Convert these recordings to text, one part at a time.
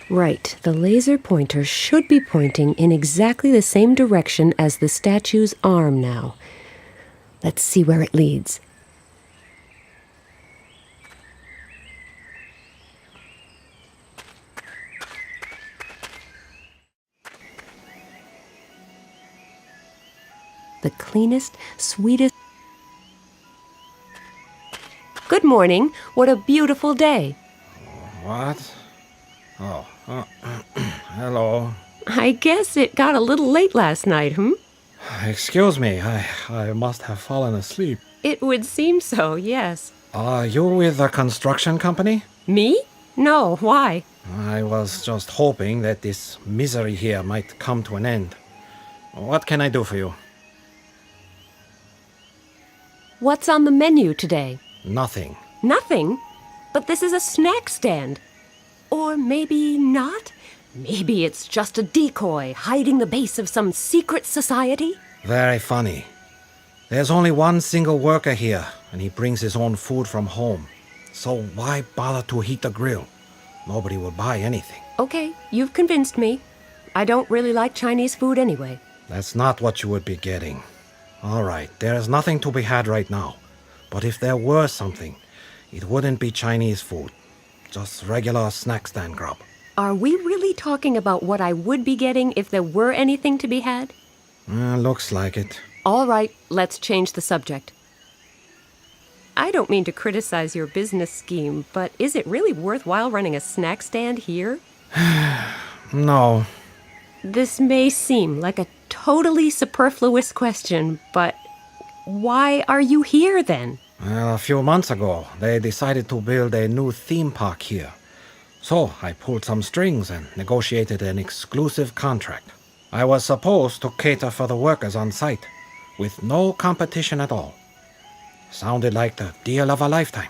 Right, the laser pointer should be pointing in exactly the same direction as the statue's arm now. Let's see where it leads. The cleanest, sweetest... Good morning. What a beautiful day. What? Hello. I guess it got a little late last night, Excuse me, I must have fallen asleep. It would seem so, yes. Are you with the construction company? Me? No, why? I was just hoping that this misery here might come to an end. What can I do for you? What's on the menu today? Nothing. Nothing? But this is a snack stand. Or maybe not? Maybe it's just a decoy hiding the base of some secret society? Very funny. There's only one single worker here, and he brings his own food from home. So why bother to heat the grill? Nobody will buy anything. Okay, you've convinced me. I don't really like Chinese food anyway. That's not what you would be getting. All right, there is nothing to be had right now. But if there were something, it wouldn't be Chinese food. Just regular snack stand grub. Are we really talking about what I would be getting if there were anything to be had? Looks like it. All right, let's change the subject. I don't mean to criticize your business scheme, but is it really worthwhile running a snack stand here? No. This may seem like a totally superfluous question, but why are you here then? Well, a few months ago, they decided to build a new theme park here. So I pulled some strings and negotiated an exclusive contract. I was supposed to cater for the workers on site, with no competition at all. Sounded like the deal of a lifetime.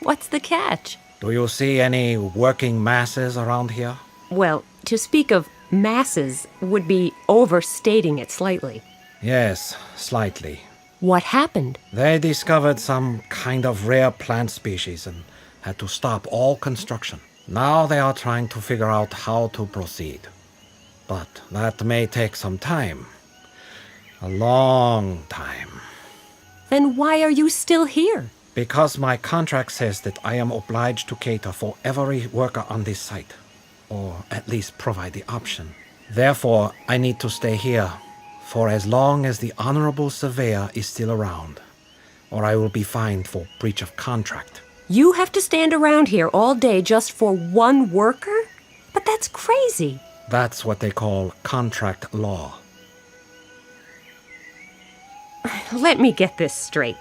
What's the catch? Do you see any working masses around here? Well, to speak of masses would be overstating it slightly. Yes, slightly. What happened? They discovered some kind of rare plant species and had to stop all construction. Now they are trying to figure out how to proceed. But that may take some time. A long time. Then why are you still here? Because my contract says that I am obliged to cater for every worker on this site. Or at least provide the option. Therefore, I need to stay here for as long as the Honorable Surveyor is still around. Or I will be fined for breach of contract. You have to stand around here all day just for one worker? But that's crazy. That's what they call contract law. Let me get this straight.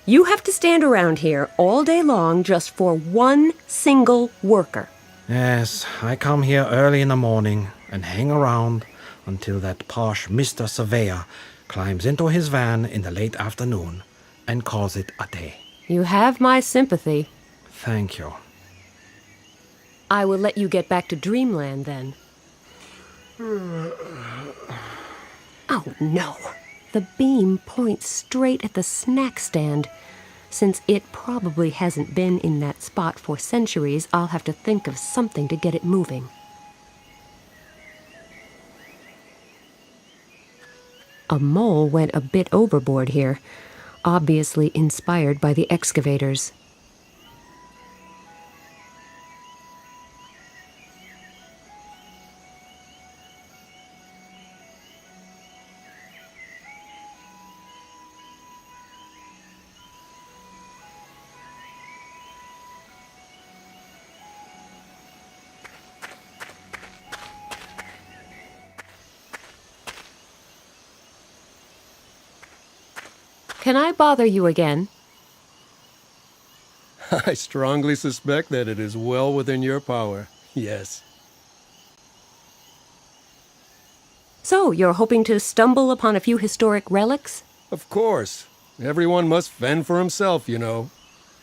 You have to stand around here all day long just for one single worker. Yes, I come here early in the morning and hang around until that posh Mr. Surveyor climbs into his van in the late afternoon and calls it a day. You have my sympathy. Thank you. I will let you get back to Dreamland then. Oh, no. The beam points straight at the snack stand. Since it probably hasn't been in that spot for centuries, I'll have to think of something to get it moving. A mole went a bit overboard here, obviously inspired by the excavators. Can I bother you again? I strongly suspect that it is well within your power, yes. So, you're hoping to stumble upon a few historic relics? Of course. Everyone must fend for himself, you know.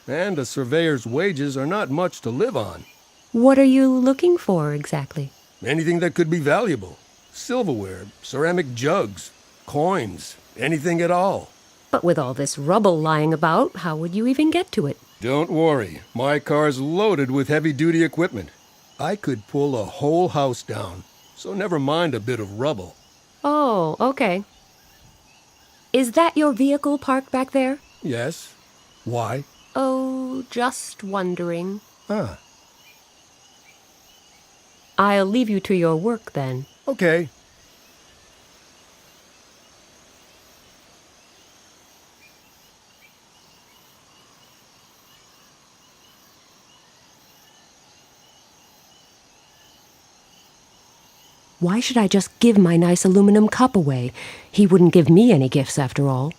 And a surveyor's wages are not much to live on. What are you looking for, exactly? Anything that could be valuable. Silverware, ceramic jugs, coins, anything at all. But with all this rubble lying about, how would you even get to it? Don't worry. My car's loaded with heavy-duty equipment. I could pull a whole house down, so never mind a bit of rubble. Oh, okay. Is that your vehicle parked back there? Yes? Why? Oh, just wondering. Ah, I'll leave you to your work then. okay. Why should I just give my nice aluminum cup away? He wouldn't give me any gifts after all.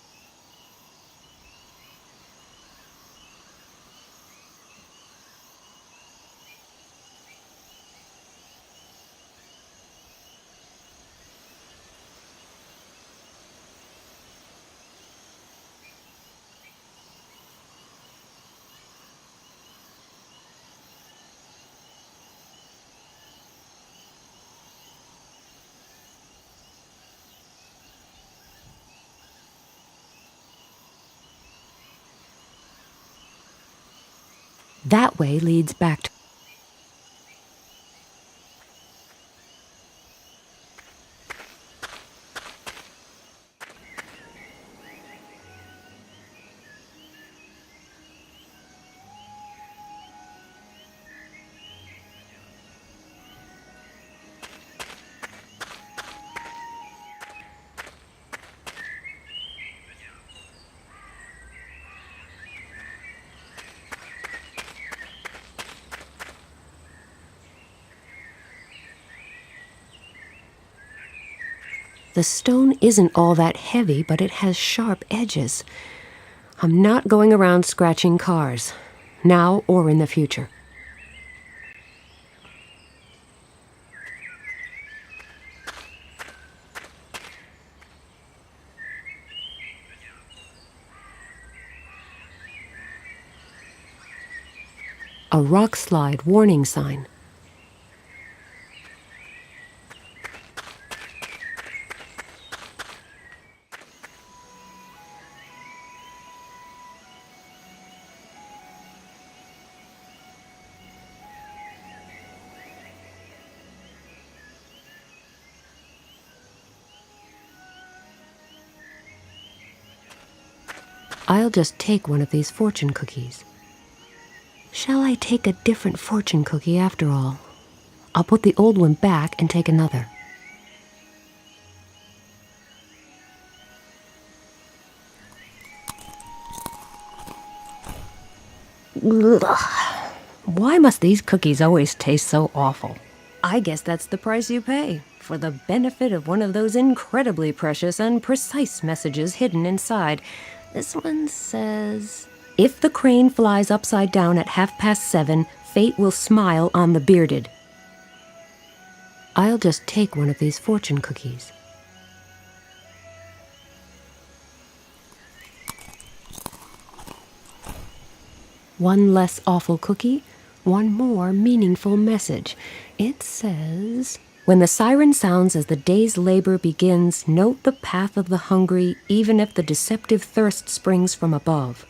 That way leads back to... The stone isn't all that heavy, but it has sharp edges. I'm not going around scratching cars, now or in the future. A rock slide warning sign. I'll just take one of these fortune cookies. Shall I take a different fortune cookie after all? I'll put the old one back and take another. Ugh. Why must these cookies always taste so awful? I guess that's the price you pay for the benefit of one of those incredibly precious and precise messages hidden inside. This one says, if the crane flies upside down at 7:30, fate will smile on the bearded. I'll just take one of these fortune cookies. One less awful cookie, one more meaningful message. It says, when the siren sounds as the day's labor begins, note the path of the hungry, even if the deceptive thirst springs from above.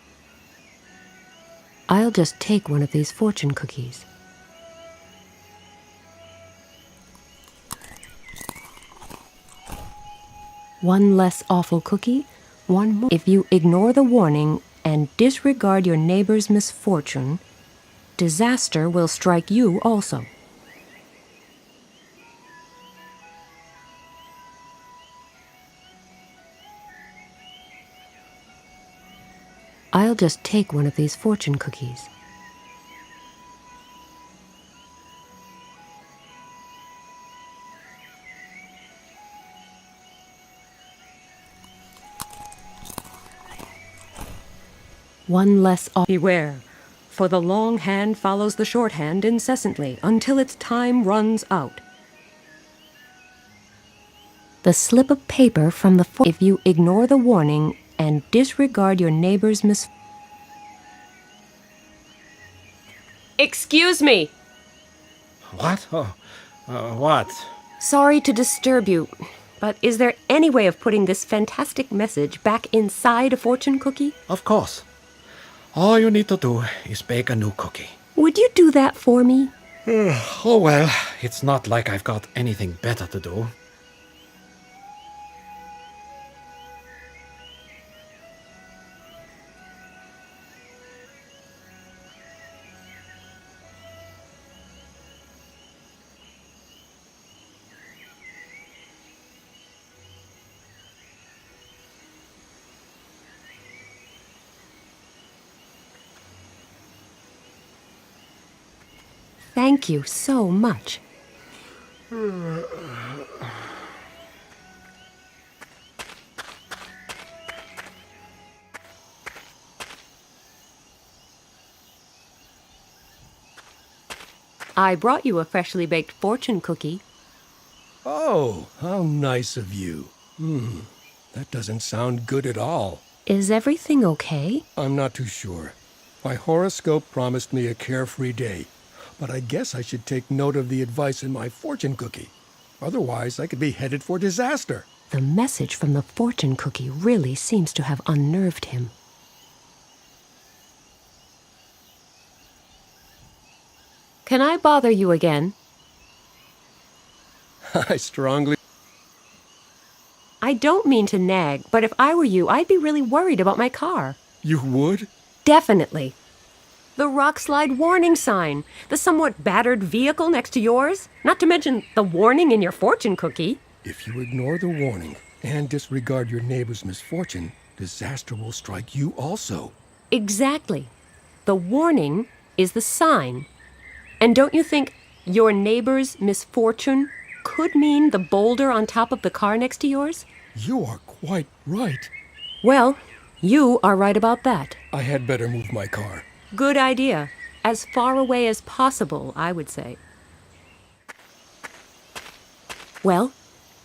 I'll just take one of these fortune cookies. One less awful cookie, one more. If you ignore the warning and disregard your neighbor's misfortune, disaster will strike you also. I'll just take one of these fortune cookies. One less beware, for the long hand follows the short hand incessantly until its time runs out. The slip of paper from the if you ignore the warning and disregard your neighbor's Excuse me! What? Oh, what? Sorry to disturb you, but is there any way of putting this fantastic message back inside a fortune cookie? Of course. All you need to do is bake a new cookie. Would you do that for me? Oh well, it's not like I've got anything better to do. Thank you so much. I brought you a freshly baked fortune cookie. Oh, how nice of you. That doesn't sound good at all. Is everything okay? I'm not too sure. My horoscope promised me a carefree day, but I guess I should take note of the advice in my fortune cookie. Otherwise, I could be headed for disaster. The message from the fortune cookie really seems to have unnerved him. Can I bother you again? I strongly... I don't mean to nag, but if I were you, I'd be really worried about my car. You would? Definitely. The rock slide warning sign, the somewhat battered vehicle next to yours, not to mention the warning in your fortune cookie. If you ignore the warning and disregard your neighbor's misfortune, disaster will strike you also. Exactly. The warning is the sign. And don't you think your neighbor's misfortune could mean the boulder on top of the car next to yours? You are quite right. Well, you are right about that. I had better move my car. Good idea. As far away as possible, I would say. Well,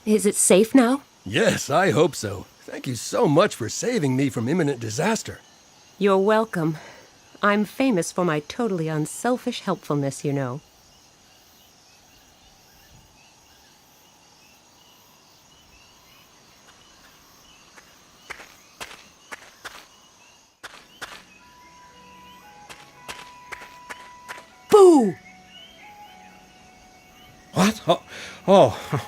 is it safe now? Yes, I hope so. Thank you so much for saving me from imminent disaster. You're welcome. I'm famous for my totally unselfish helpfulness, you know. Boo! What? Oh,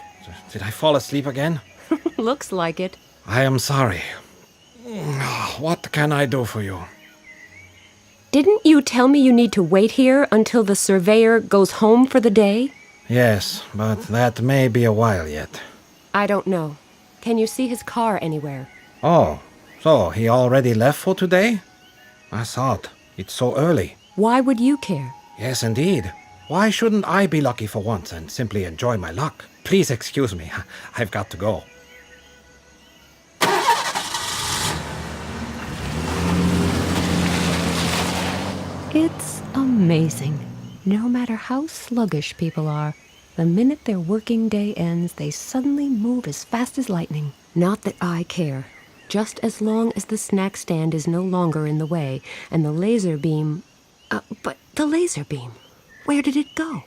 did I fall asleep again? Looks like it. I am sorry. What can I do for you? Didn't you tell me you need to wait here until the surveyor goes home for the day? Yes, but that may be a while yet. I don't know. Can you see his car anywhere? Oh, so he already left for today? That's odd. It's so early. Why would you care? Yes, indeed. Why shouldn't I be lucky for once and simply enjoy my luck? Please excuse me. I've got to go. It's amazing. No matter how sluggish people are, the minute their working day ends, they suddenly move as fast as lightning. Not that I care. Just as long as the snack stand is no longer in the way and the laser beam... but the laser beam, where did it go?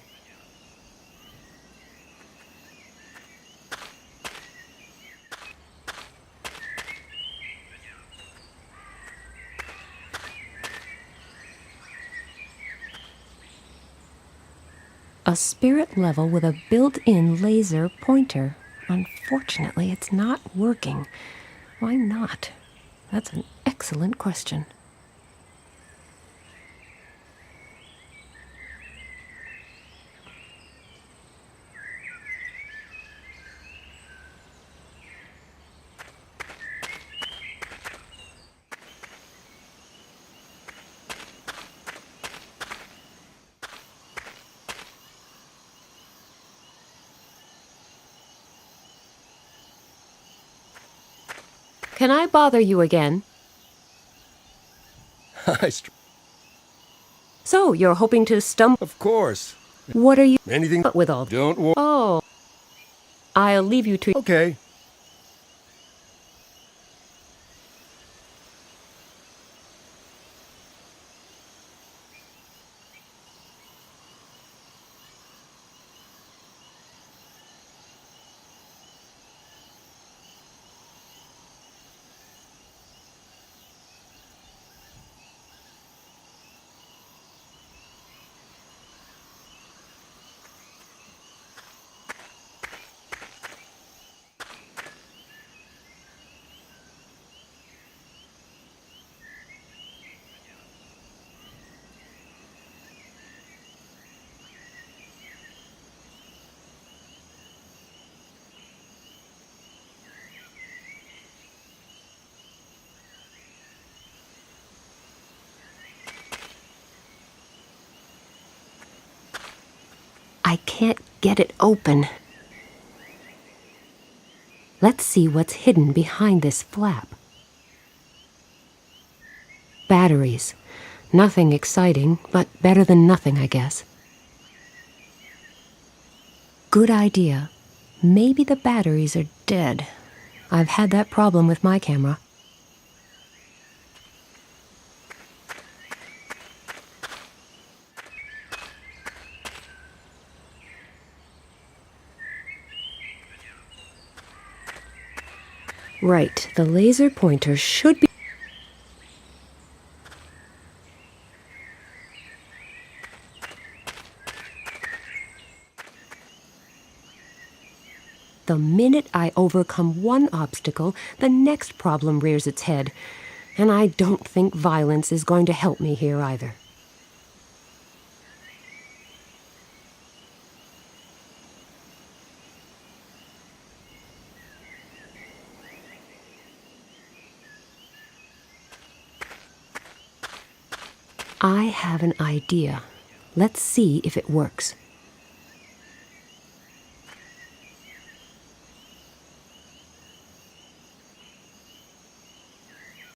A spirit level with a built-in laser pointer. Unfortunately, it's not working. Why not? That's an excellent question. Can I bother you again? So, you're hoping to stump... Of course. What are you... Anything... with all... Don't worry. Oh. I'll leave you to... Okay. I can't get it open. Let's see what's hidden behind this flap. Batteries. Nothing exciting, but better than nothing, I guess. Good idea. Maybe the batteries are dead. I've had that problem with my camera. Right, the laser pointer should be... The minute I overcome one obstacle, the next problem rears its head. And I don't think violence is going to help me here either. I have an idea. Let's see if it works.